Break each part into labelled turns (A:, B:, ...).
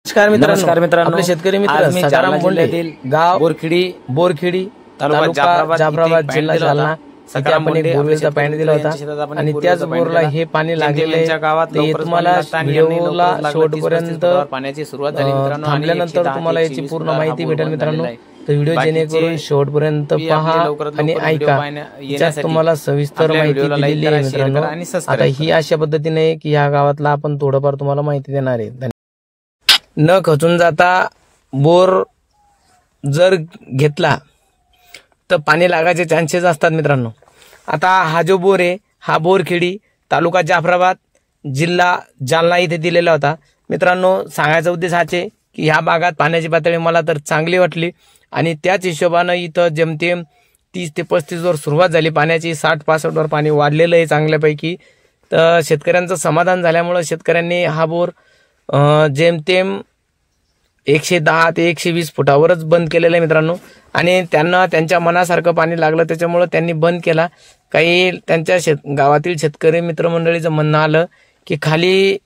A: नमस्कार मित्रांनो, आपले शेतकरी मित्र सकाराम बोंडे, गाव बोरखेडी, तालुका जाफराबाद, जिल्हा जालना इथे आपण एक बोरवेलचा पाणी दिला होता आणि त्याच बोरला हे पाणी लागलेले आहे. तुम्हाला व्हिडिओला शेवटपर्यंत
B: पाण्याची सुरुवात झाली मित्रांनो.
A: थांबल्यानंतर तुम्हाला याची पूर्ण माहिती भेटेल मित्रांनो. तर व्हिडिओ जेणेकरून शेवटपर्यंत पहा आणि ऐका, यात तुम्हाला सविस्तर माहिती दिलेली आहे मित्रांनो. आता ही अशा पद्धतीने की या गावातला आपण थोडंफार तुम्हाला माहिती देणार आहे. न खचून जाता बोर जर घेतला तर पाणी लागायचे चान्सेस असतात मित्रांनो. आता हा जो बोर आहे हा बोरखेडी, तालुका जाफराबाद, जिल्हा जालना इथे दिलेला होता मित्रांनो. सांगायचा उद्देश हाच आहे की ह्या भागात पाण्याची पातळी मला तर चांगली वाटली आणि त्याच हिशोबानं इथं जेमतेम 30 ते 35 वर सुरुवात झाली पाण्याची. 60-65 वर पाणी वाढलेलं आहे चांगल्यापैकी. तर शेतकऱ्यांचं समाधान झाल्यामुळं शेतकऱ्यांनी हा बोर जेमतेम 110 ते 120 फुटावरच बंद केलेलं आहे मित्रांनो. आणि त्यांना त्यांच्या मनासारखं पाणी लागलं त्याच्यामुळं त्यांनी बंद केला. काही त्यांच्या गावातील शेतकरी मित्रमंडळीचं म्हणणं आलं की खाली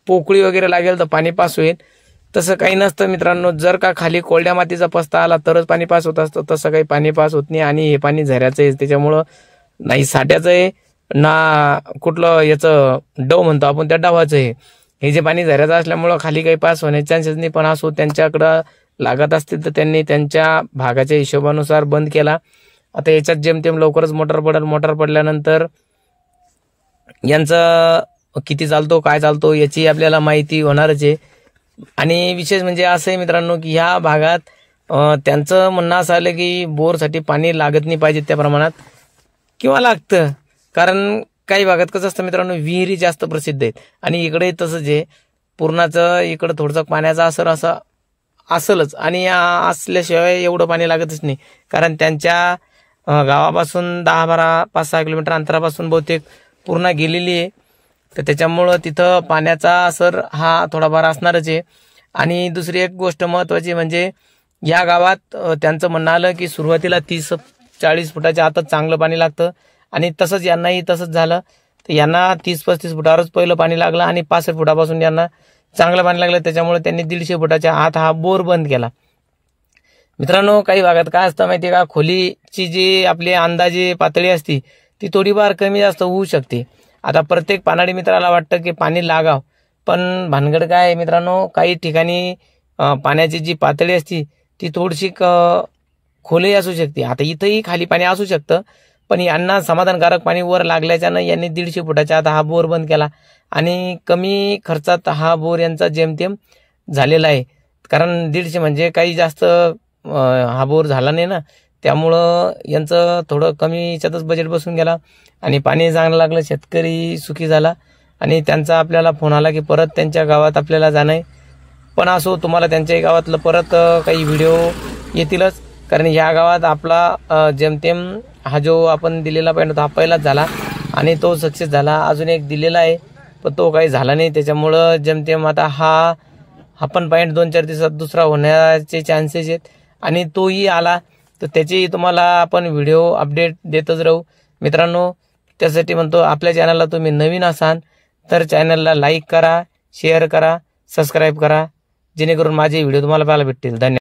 A: पोकळी वगैरे लागेल तर पाणी पास होईल. तसं काही नसतं मित्रांनो. जर का खाली कोरड्या मातीचा पस्ता आला तरच पाणी पास होत असतं, तसं काही पाणी पास होत नाही. आणि हे पाणी झऱ्याचं आहे त्याच्यामुळं नाही साठ्याचं आहे ना कुठलं याचं डव म्हणतो आपण त्या डवाचं आहे. हे जे पाणी झऱ्याचं असल्यामुळं खाली काही पास होण्याचे चान्सेस नाही. पण असो त्यांच्याकडं लागत असतील तर त्यांनी त्यांच्या भागाच्या हिशोबानुसार बंद केला. आता याच्यात जेमतेम लवकरच मोटर पडेल. मोटर पडल्यानंतर यांचं किती चालतो काय चालतो याची आपल्याला माहिती होणारच आहे. आणि विशेष म्हणजे असं आहे मित्रांनो की ह्या भागात त्यांचं म्हणणं असं आलं की बोरसाठी पाणी लागत नाही पाहिजे त्या प्रमाणात किंवा लागतं. कारण काही भागात कसं असतं मित्रांनो विहिरी जास्त प्रसिद्ध आहेत आणि इकडे तसंच आहे. पूर्णाचं इकडं थोडंसं पाण्याचा असर असा असलच आणि असल्याशिवाय एवढं पाणी लागतच नाही. कारण त्यांच्या गावापासून 10-12, 5-6 किलोमीटर अंतरापासून बहुतेक पूर्ण गेलेली आहे. तर त्याच्यामुळं तिथं पाण्याचा असर हा थोडाफार असणारच आहे. आणि दुसरी एक गोष्ट महत्त्वाची म्हणजे या गावात त्यांचं म्हणणं आलं की सुरुवातीला 30-40 फुटाच्या आतच चांगलं पाणी लागतं आणि तसंच यांनाही तसंच झालं. तर यांना 30-35 फुटावरच पहिलं पाणी लागलं आणि 65 फुटापासून यांना चांगलं पाणी लागलं. त्याच्यामुळे त्यांनी 150 फुटाच्या आत हा बोर बंद केला. मित्रांनो काही भागात काय असतं माहिती आहे का, खोलीची जी आपली अंदाजे पातळी असती ती थोडीफार कमी जास्त होऊ शकते. आता प्रत्येक पानाडी मित्राला वाटतं की पाणी लागाव, पण भानगड काय आहे मित्रांनो, काही ठिकाणी पाण्याची जी पातळी असती ती थोडीशी खोली असू शकते. आता इथंही खाली पाणी असू शकतं पण यांना समाधानकारक पाणी वर लागल्याच्यानं यांनी 150 फुटाच्या आत हा बोर बंद केला आणि कमी खर्चात हा बोर यांचा जेमतेम झालेला आहे. कारण 150 म्हणजे काही जास्त हा बोर झाला नाही ना, त्यामुळं यांचं थोडं कमी याच्यातच बजेट बसून गेला आणि पाणी चांगलं लागलं. शेतकरी सुखी झाला आणि त्यांचा आपल्याला फोन आला की परत त्यांच्या गावात आपल्याला जाणं आहे. पण असो तुम्हाला त्यांच्या गावातलं परत काही व्हिडिओ येतीलच. कारण ह्या गावात आपला जेमतेम हा जो आपण दिलेला पाहिजे हा पहिलाच झाला आणि तो सक्सेस झाला. अजून एक दिलेला आहे पण तो काही झाला नाही. त्याच्यामुळं जेमतेम आता हा पण पॉईंट 2-4 दिवसात दुसरा होण्याचे चान्सेस आहेत आणि तोही आला तर त्याचेही तुम्हाला आपण व्हिडिओ अपडेट देतच राहू मित्रांनो. त्यासाठी म्हणतो आपल्या चॅनलला तुम्ही नवीन असाल तर चॅनलला लाईक करा, शेअर करा, सबस्क्राईब करा जेणेकरून माझे व्हिडिओ तुम्हाला पाहायला भेटतील. धन्यवाद.